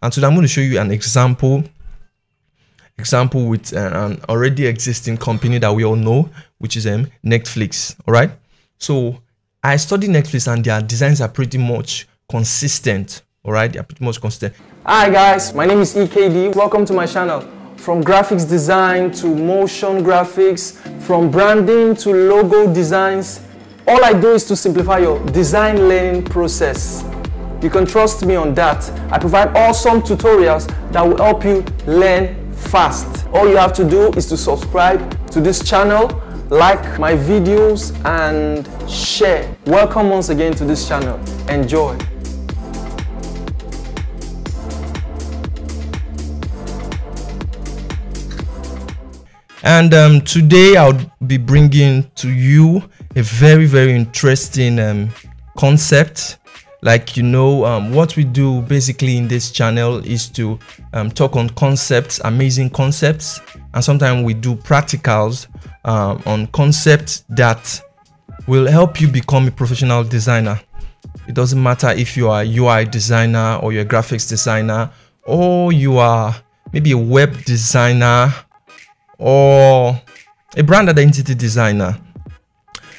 And today I'm going to show you an example with an already existing company that we all know, which is Netflix. All right, so I studied Netflix and their designs are pretty much consistent. All right, they are pretty much consistent. Hi guys, my name is EKD. Welcome to my channel. From graphics design to motion graphics, from branding to logo designs, all I do is to simplify your design learning process. You can trust me on that. I provide awesome tutorials that will help you learn fast. All you have to do is to subscribe to this channel, like my videos and share. Welcome once again to this channel. Enjoy. And today I'll be bringing to you a very interesting concept. Like, you know, what we do basically in this channel is to talk on concepts, amazing concepts, and sometimes we do practicals on concepts that will help you become a professional designer. It doesn't matter if you are a UI designer or you're a graphics designer, or you are maybe a web designer or a brand identity designer.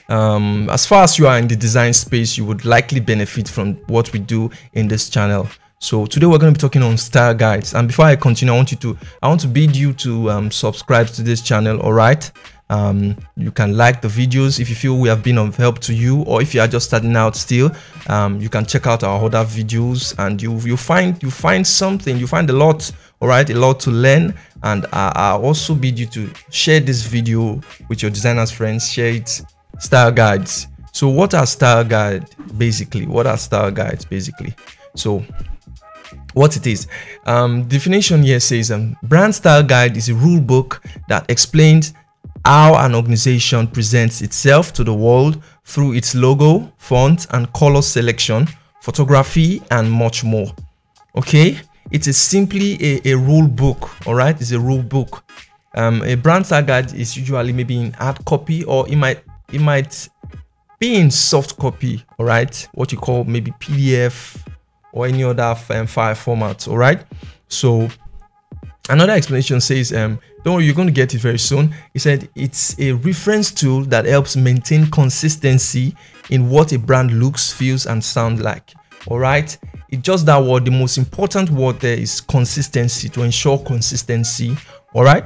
As far as you are in the design space, you would likely benefit from what we do in this channel. So today we're going to be talking on style guides, and before I continue, I want to bid you to subscribe to this channel. All right, you can like the videos if you feel we have been of help to you, or if you are just starting out still, you can check out our other videos and you find something, you find a lot. All right, a lot to learn. And I also bid you to share this video with your designers friends. Share it. Style guides. So what are style guides basically? So what it is, definition here says brand style guide is a rule book that explains how an organization presents itself to the world through its logo, font and color selection, photography and much more. Okay, it is simply a rule book. All right, it's a rule book. A brand style guide is usually maybe in hard copy, or it might be in soft copy. All right, what you call maybe PDF or any other file format. All right, so another explanation says, don't worry, you're going to get it very soon. He said it's a reference tool that helps maintain consistency in what a brand looks, feels and sounds like. All right, it's just that word. The most important word there is consistency, to ensure consistency. All right,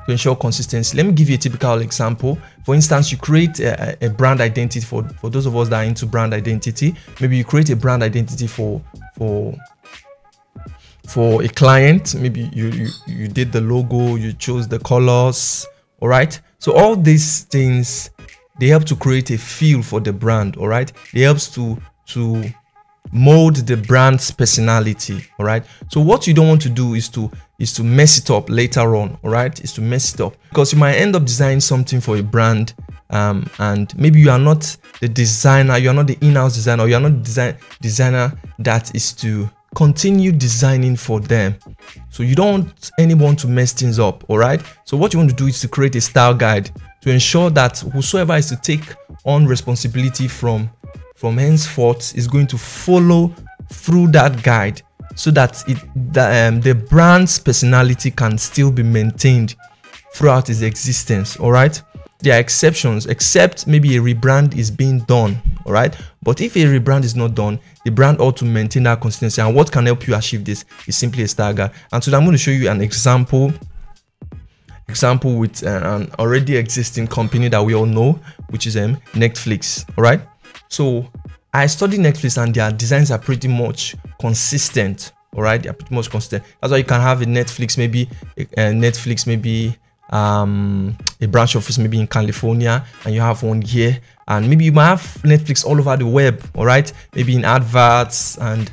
to ensure consistency. Let me give you a typical example. For instance, you create a brand identity for those of us that are into brand identity. Maybe you create a brand identity for a client. Maybe you did the logo, you chose the colors. All right, so all these things, they help to create a feel for the brand. All right, they helps to mold the brand's personality. All right, so what you don't want to do is to mess it up later on. All right, is to mess it up, because you might end up designing something for a brand and maybe you are not the designer, you are not the in-house designer, or you are not the designer that is to continue designing for them. So you don't want anyone to mess things up. All right, so what you want to do is to create a style guide to ensure that whosoever is to take on responsibility from henceforth is going to follow through that guide, so that the brand's personality can still be maintained throughout its existence. All right, there are exceptions, except maybe a rebrand is being done. All right, but if a rebrand is not done, the brand ought to maintain that consistency. And what can help you achieve this is simply a style guide. And today I'm going to show you an example with an already existing company that we all know, which is Netflix. All right, so I studied Netflix and their designs are pretty much consistent. All right, they're pretty much consistent. That's why you can have a Netflix, maybe a branch office maybe in California, and you have one here, and maybe you might have Netflix all over the web. All right, maybe in adverts and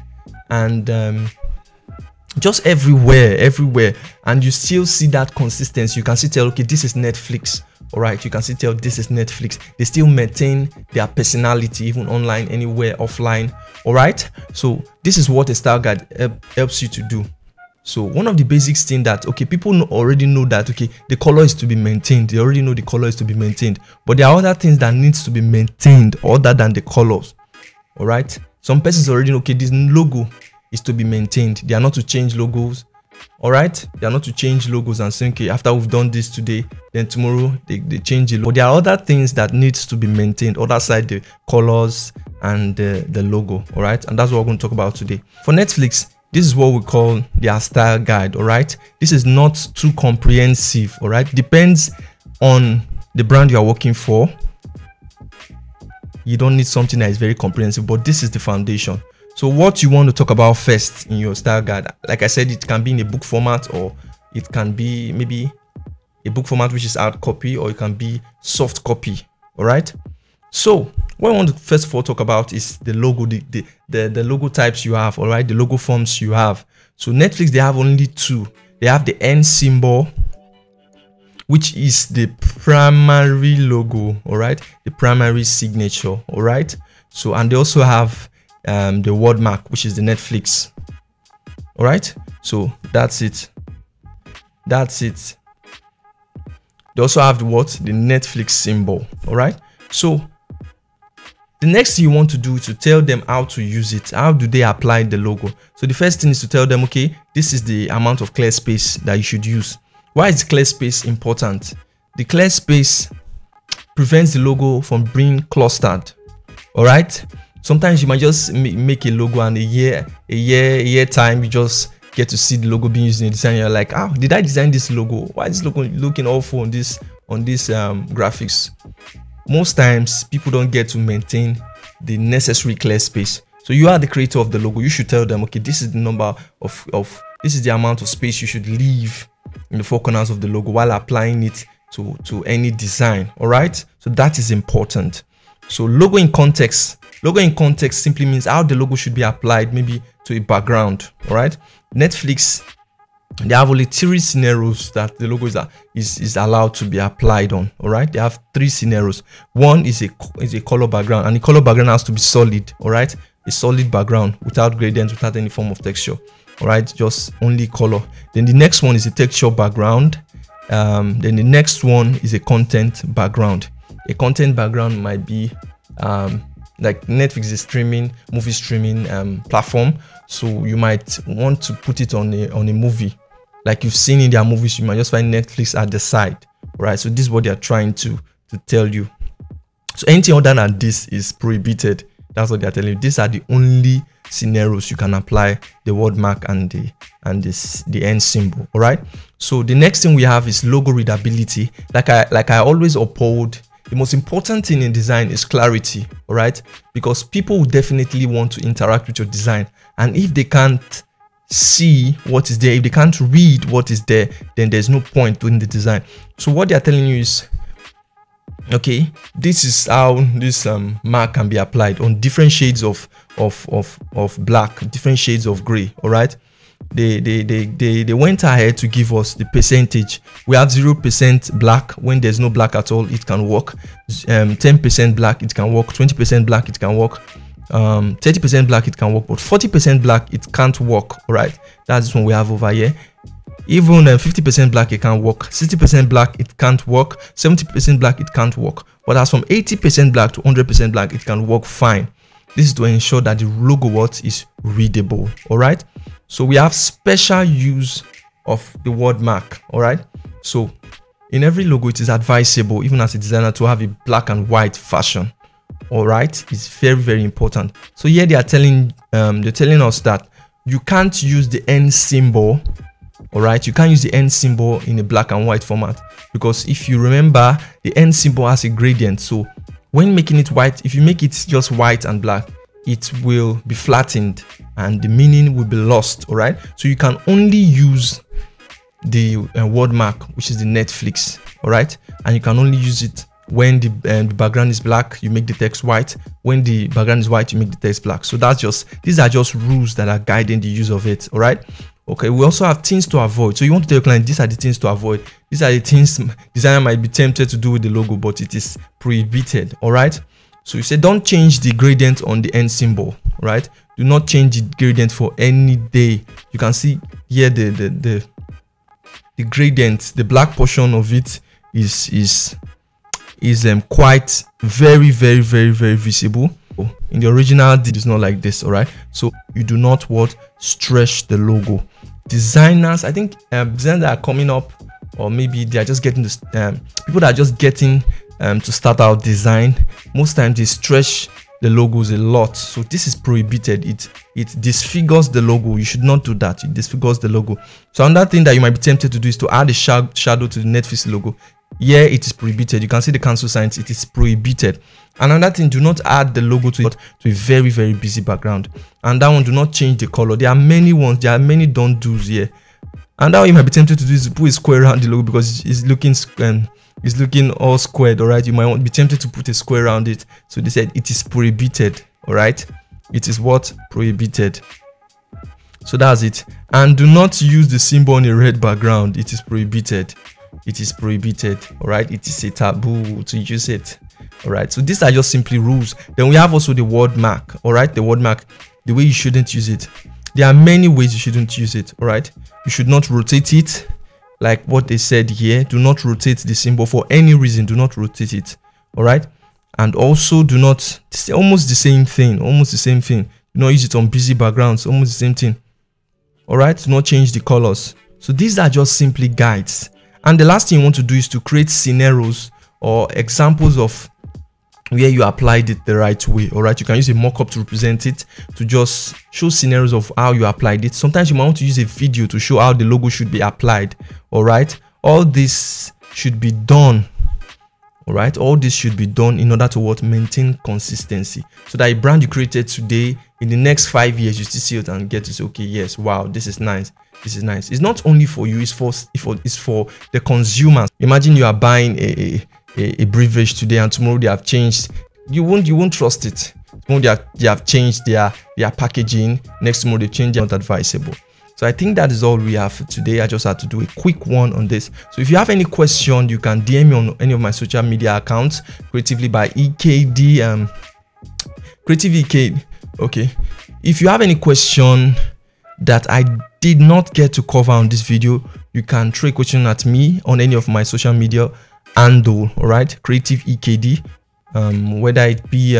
just everywhere, and you still see that consistency. You can still tell, okay, this is Netflix. All right, you can still tell this is Netflix. They still maintain their personality even online, anywhere, offline. All right, so this is what a style guide helps you to do. So one of the basics thing that, okay, people already know that, okay, the color is to be maintained. They already know the color is to be maintained, but there are other things that needs to be maintained other than the colors. All right, some persons already know, okay, this logo is to be maintained. They are not to change logos. All right, they are not to change logos and say, okay, after we've done this today, then tomorrow they change it. But there are other things that needs to be maintained, other side the colors and the logo. All right, and that's what we're going to talk about today. For Netflix, this is what we call their style guide. All right, this is not too comprehensive. All right, depends on the brand you are working for. You don't need something that is very comprehensive, but this is the foundation. So what you want to talk about first in your style guide, like I said, it can be in a book format, or it can be maybe a book format which is hard copy, or it can be soft copy. All right, so what I want to first of all talk about is the logo, the logo types you have. All right, the logo forms you have. So Netflix, they have only two. They have the N symbol, which is the primary logo. All right, the primary signature. All right, so and they also have the word mark, which is the Netflix. All right, so that's it. They also have the Netflix symbol. All right, so the next thing you want to do is to tell them how to use it. How do they apply the logo? So the first thing is to tell them, okay, this is the amount of clear space that you should use. Why is clear space important? The clear space prevents the logo from being clustered. All right, sometimes you might just make a logo, and a year time you just get to see the logo being used in the design. You're like, oh, did I design this logo? Why is this logo looking awful on this graphics? Most times people don't get to maintain the necessary clear space. So you are the creator of the logo. You should tell them, okay, this is the number of this is the amount of space you should leave in the four corners of the logo while applying it to any design. All right, so that is important. So logo in context simply means how the logo should be applied, maybe to a background. All right, Netflix, they have only 3 scenarios that the logo is allowed to be applied on. All right, they have 3 scenarios. One is a color background, and the color background has to be solid. All right, a solid background without gradients, without any form of texture. All right, just only color. Then the next one is a texture background. Then the next one is a content background. A content background might be like Netflix is movie streaming platform, so you might want to put it on a movie like you've seen in their movies. You might just find Netflix at the side. Right, so this is what they are trying to tell you. So anything other than this is prohibited. That's what they are telling you. These are the only scenarios you can apply the word mark and the N symbol. All right, so the next thing we have is logo readability. Like I always uphold, the most important thing in design is clarity. All right, because people will definitely want to interact with your design, and if they can't see what is there, if they can't read what is there, then there's no point in the design. So what they are telling you is, okay, this is how this mark can be applied on different shades of black, different shades of gray. All right, they went ahead to give us the percentage. We have 0% black. When there's no black at all, it can work. 10% black, it can work. 20% black, it can work. 30% black, it can work, but 40% black, it can't work. All right, that's what we have over here. Even 50% black, it can work. 60% black, it can't work. 70% black, it can't work. But as from 80% black to 100% black, it can work fine. This is to ensure that the logo is readable. All right, so we have special use of the word mark. All right, so in every logo, it is advisable, even as a designer, to have a black and white version. All right, it's very, very important. So here they are telling us that you can't use the N symbol. All right, you can't use the N symbol in a black and white format, because if you remember, the N symbol has a gradient. So when making it white, if you make it just white and black, it will be flattened and the meaning will be lost. All right, so you can only use the word mark, which is the Netflix. All right, and you can only use it when the background is black, you make the text white. When the background is white, you make the text black. So these are just rules that are guiding the use of it. All right, okay, we also have things to avoid. So you want to tell your client, these are the things to avoid. These are the things designer might be tempted to do with the logo, but it is prohibited. All right, so you say don't change the gradient on the N symbol. Right, do not change the gradient for any day. You can see here the gradient, the black portion of it is quite very visible. In the original, it is not like this. All right, so you do not what stretch the logo. Designers, I think designers that are coming up, or maybe they are just getting this, people that are just getting to start out design, most times they stretch the logos a lot. So this is prohibited. It disfigures the logo. You should not do that. It disfigures the logo. So another thing that you might be tempted to do is to add a shadow to the Netflix logo. Yeah, it is prohibited. You can see the cancel signs. It is prohibited. Another thing, do not add the logo to a very, very busy background. And that one, do not change the color. There are many ones. There are many don't do's here. And that one you might be tempted to do is put a square around the logo because it's looking all squared. All right, you might be tempted to put a square around it. So they said it is prohibited. All right, it is what? Prohibited. So that's it. And do not use the symbol on a red background. It is prohibited. It is prohibited. All right, it is a taboo to use it. All right, so these are just simply rules. Then we have also the word mark. All right, the word mark, the way you shouldn't use it. There are many ways you shouldn't use it. All right, you should not rotate it, like what they said here. Do not rotate the symbol for any reason. Do not rotate it. All right, and also do not, almost the same thing. Do not use it on busy backgrounds. Almost the same thing. All right, do not change the colors. So these are just simply guides. And the last thing you want to do is to create scenarios or examples of where you applied it the right way. All right, you can use a mock-up to represent it, to just show scenarios of how you applied it. Sometimes you might want to use a video to show how the logo should be applied. All right, all this should be done. All right, all this should be done in order to maintain consistency, so that a brand you created today, in the next 5 years, you still see it and get to say, okay, yes, wow, this is nice. This is nice. It's not only for you, it's for the consumers. Imagine you are buying a beverage today and tomorrow they have changed. You won't trust it. Tomorrow they have changed their packaging. Next tomorrow they change. Not advisable. So I think that is all we have for today. I just had to do a quick one on this. So if you have any question, you can DM me on any of my social media accounts, creatively by EKD, creative EKD. Okay, if you have any question that I did not get to cover on this video, you can throw a question at me on any of my social media handle. All right, creative EKD, whether it be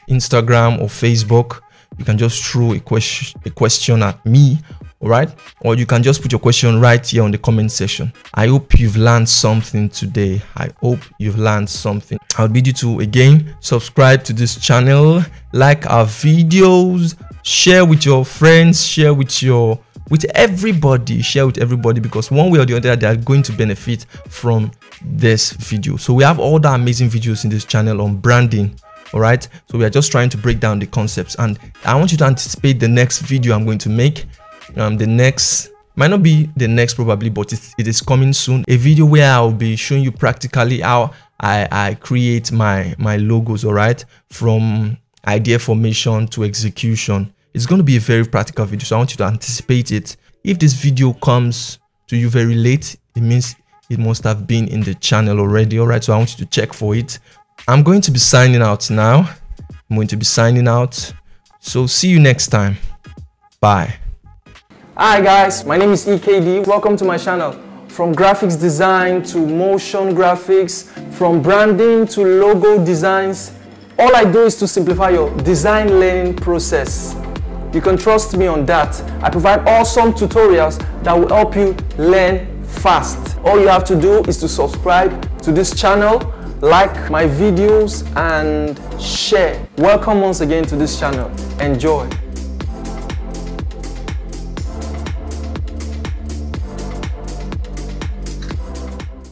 Instagram or Facebook, you can just throw a question at me. All right, or you can just put your question right here on the comment section. I hope you've learned something today. I hope you've learned something. I'll bid you to again subscribe to this channel, like our videos, share with your friends, share with everybody, because one way or the other they are going to benefit from this video. So we have all the amazing videos in this channel on branding. All right, so we are just trying to break down the concepts, and I want you to anticipate the next video I'm going to make. The next might not be the next probably, but it is coming soon. A video where I'll be showing you practically how I create my logos. All right, from idea formation to execution. It's going to be a very practical video, so I want you to anticipate it. If this video comes to you very late, it means it must have been in the channel already. All right, so I want you to check for it. I'm going to be signing out now. So see you next time. Bye. Hi guys, my name is EKD. Welcome to my channel. From graphics design to motion graphics, from branding to logo designs, all I do is to simplify your design learning process. You can trust me on that. I provide awesome tutorials that will help you learn fast. All you have to do is to subscribe to this channel, like my videos, and share. Welcome once again to this channel. Enjoy.